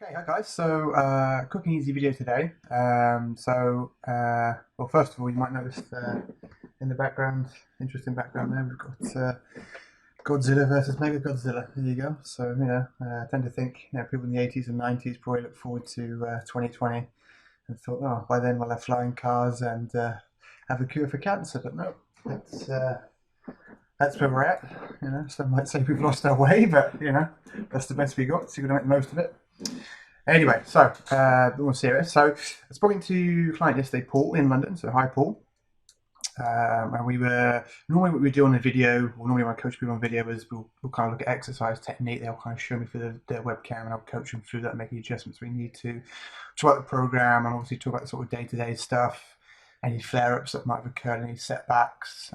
Okay, hi guys. So, quick and easy video today. Well, first of all, you might notice in the background, interesting background there, we've got Godzilla versus Mega Godzilla. There you go. So, I tend to think, people in the 80s and 90s probably look forward to 2020 and thought, oh, by then we'll have flying cars and have a cure for cancer. But no, that's uh, that's where we're at. Some might say we've lost our way, but that's the best we got. So we're going to make the most of it. Anyway, so a bit more serious. So I spoke to a client yesterday, Paul, in London. So hi, Paul. And we were normally what we do on the video, or normally when I coach people on video, is we'll kind of look at exercise technique. They'll kind of show me through their webcam, and I'll coach them through that, make the adjustments we need to talk about the program, and obviously talk about the sort of day-to-day stuff, any flare-ups that might have occurred, any setbacks,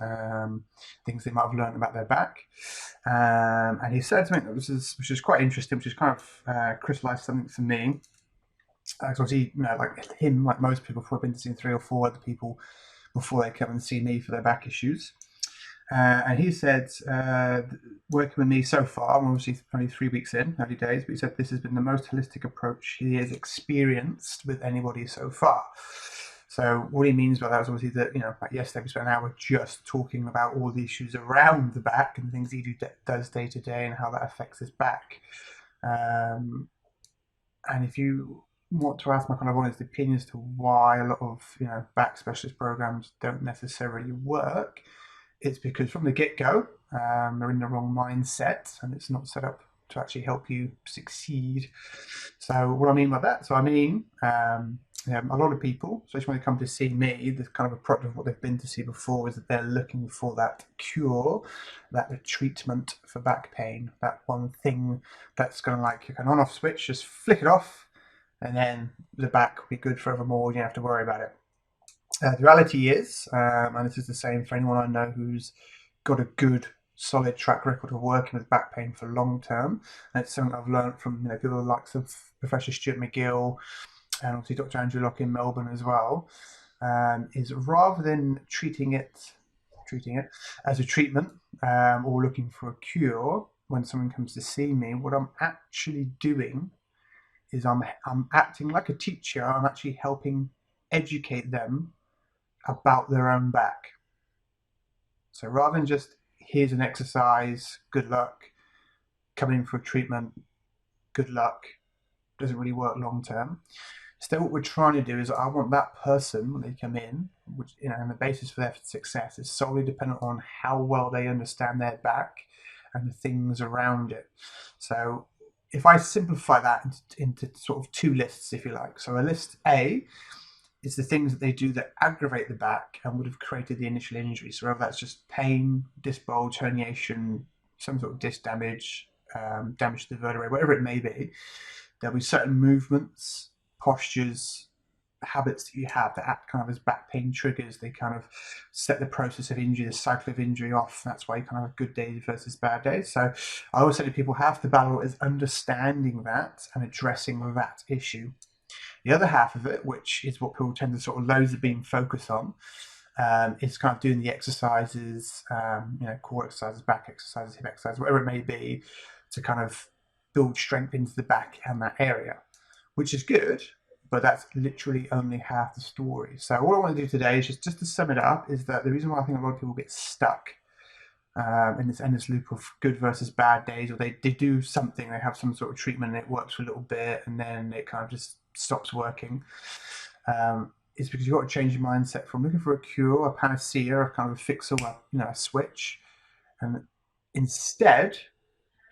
things they might have learned about their back. And he said something that which is quite interesting, which has kind of crystallized something for me. Because obviously, like him, like most people, probably been to see 3 or 4 other people before they come and see me for their back issues. And he said, working with me so far, I'm obviously only 3 weeks in, early days, but he said this has been the most holistic approach he has experienced with anybody so far. So what he means by that is obviously that, like yesterday we spent an hour just talking about all the issues around the back and things he does day to day and how that affects his back. And if you want to ask my kind of honest opinion as to why a lot of back specialist programs don't necessarily work, it's because from the get-go they're in the wrong mindset and it's not set up to actually help you succeed. So what I mean by that, a lot of people, especially when they come to see me, the kind of approach of what they've been to see before is that they're looking for that cure, that treatment for back pain, that one thing that's going to like an on-off switch, just flick it off, and then the back will be good forevermore. You don't have to worry about it. The reality is, and this is the same for anyone I know who's got a good, solid track record of working with back pain for long term, and it's something I've learned from people like Professor Stuart McGill and obviously Dr. Andrew Locke in Melbourne as well, is rather than treating it as a treatment or looking for a cure when someone comes to see me, what I'm actually doing is I'm acting like a teacher. I'm actually helping educate them about their own back. So rather than just here's an exercise, good luck, coming in for a treatment, good luck, doesn't really work long term. Instead, what we're trying to do is I want that person when they come in, which and the basis for their success is solely dependent on how well they understand their back and the things around it. So if I simplify that into sort of 2 lists, if you like. So a list A is the things that they do that aggravate the back and would have created the initial injury. So whether that's just pain, disc bulge, herniation, some sort of disc damage, damage to the vertebrae, whatever it may be, there'll be certain movements, postures, habits that you have that act kind of as back pain triggers. They kind of set the process of injury, the cycle of injury off. That's why you kind of have good days versus bad days. So I always say to people, half the battle is understanding that and addressing that issue. The other half of it, which is what people tend to sort of laser beam focus on, is kind of doing the exercises, core exercises, back exercises, hip exercises, whatever it may be, to kind of build strength into the back and that area, which is good, but that's literally only half the story. So what I want to do today is just to sum it up, is that the reason why I think a lot of people get stuck in this endless loop of good versus bad days, or they do something, they have some sort of treatment and it works for a little bit and then it kind of just stops working, is because you've got to change your mindset from looking for a cure, a panacea, a kind of a fix, or a switch, and instead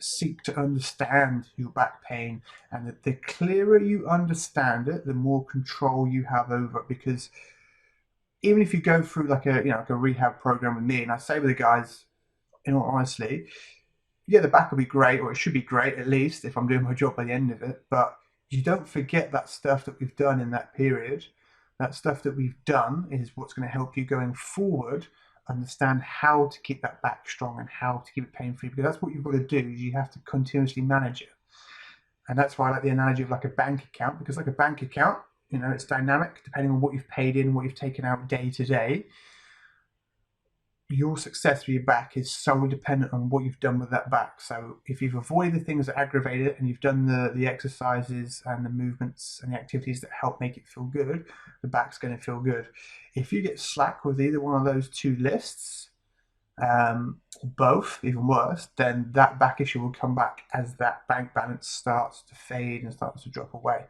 seek to understand your back pain. And that the clearer you understand it, the more control you have over it. Because even if you go through like a rehab program with me, and I say with the guys, in all honesty, yeah, the back will be great, or it should be great at least if I'm doing my job by the end of it. But you don't forget that stuff that we've done in that period. That stuff that we've done is what's going to help you going forward understand how to keep that back strong and how to keep it pain-free, because that's what you've got to do. You have to continuously manage it. And that's why I like the analogy of like a bank account, because like a bank account, it's dynamic depending on what you've paid in, what you've taken out day to day. your success with your back is solely dependent on what you've done with that back. So if you've avoided the things that aggravate it and you've done the exercises and the movements and the activities that help make it feel good, the back's going to feel good. If you get slack with either one of those two lists, both, even worse, then that back issue will come back as that bank balance starts to fade and starts to drop away.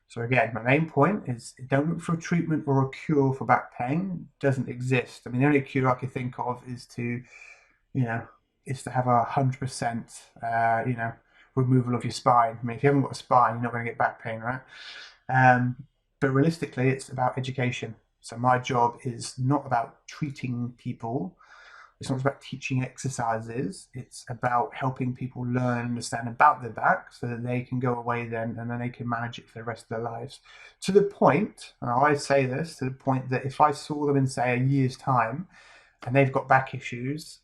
So again, my main point is don't look for a treatment or a cure for back pain. It doesn't exist. I mean, the only cure I can think of is to, you know, is to have 100%, removal of your spine. I mean, if you haven't got a spine, you're not going to get back pain, right? Um, but realistically, it's about education. So my job is not about treating people. It's not about teaching exercises. It's about helping people learn and understand about their back so that they can go away then and then they can manage it for the rest of their lives. To the point, and I always say this, to the point that if I saw them in, say, a year's time and they've got back issues,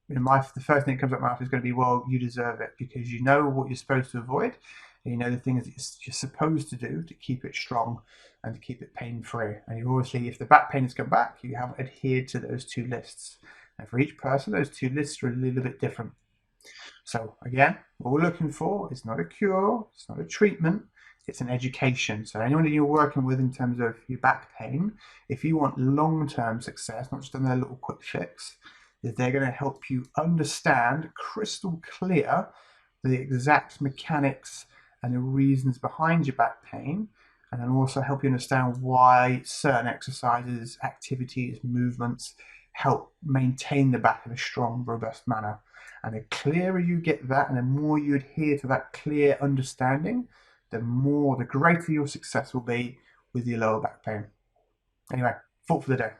the first thing that comes up my mouth is going to be, well, you deserve it because you know what you're supposed to avoid and you know the things that you're supposed to do to keep it strong and to keep it pain-free. And you obviously, if the back pain has come back, you have adhered to those two lists. And for each person, those two lists are a little bit different. So again, what we're looking for is not a cure, it's not a treatment, it's an education. So anyone that you're working with in terms of your back pain, if you want long-term success, not just a little quick fix, is they're going to help you understand crystal clear the exact mechanics and the reasons behind your back pain, and then also help you understand why certain exercises, activities, movements help maintain the back in a strong, robust manner. And the clearer you get that, and the more you adhere to that clear understanding, the greater your success will be with your lower back pain. Anyway, thought for the day.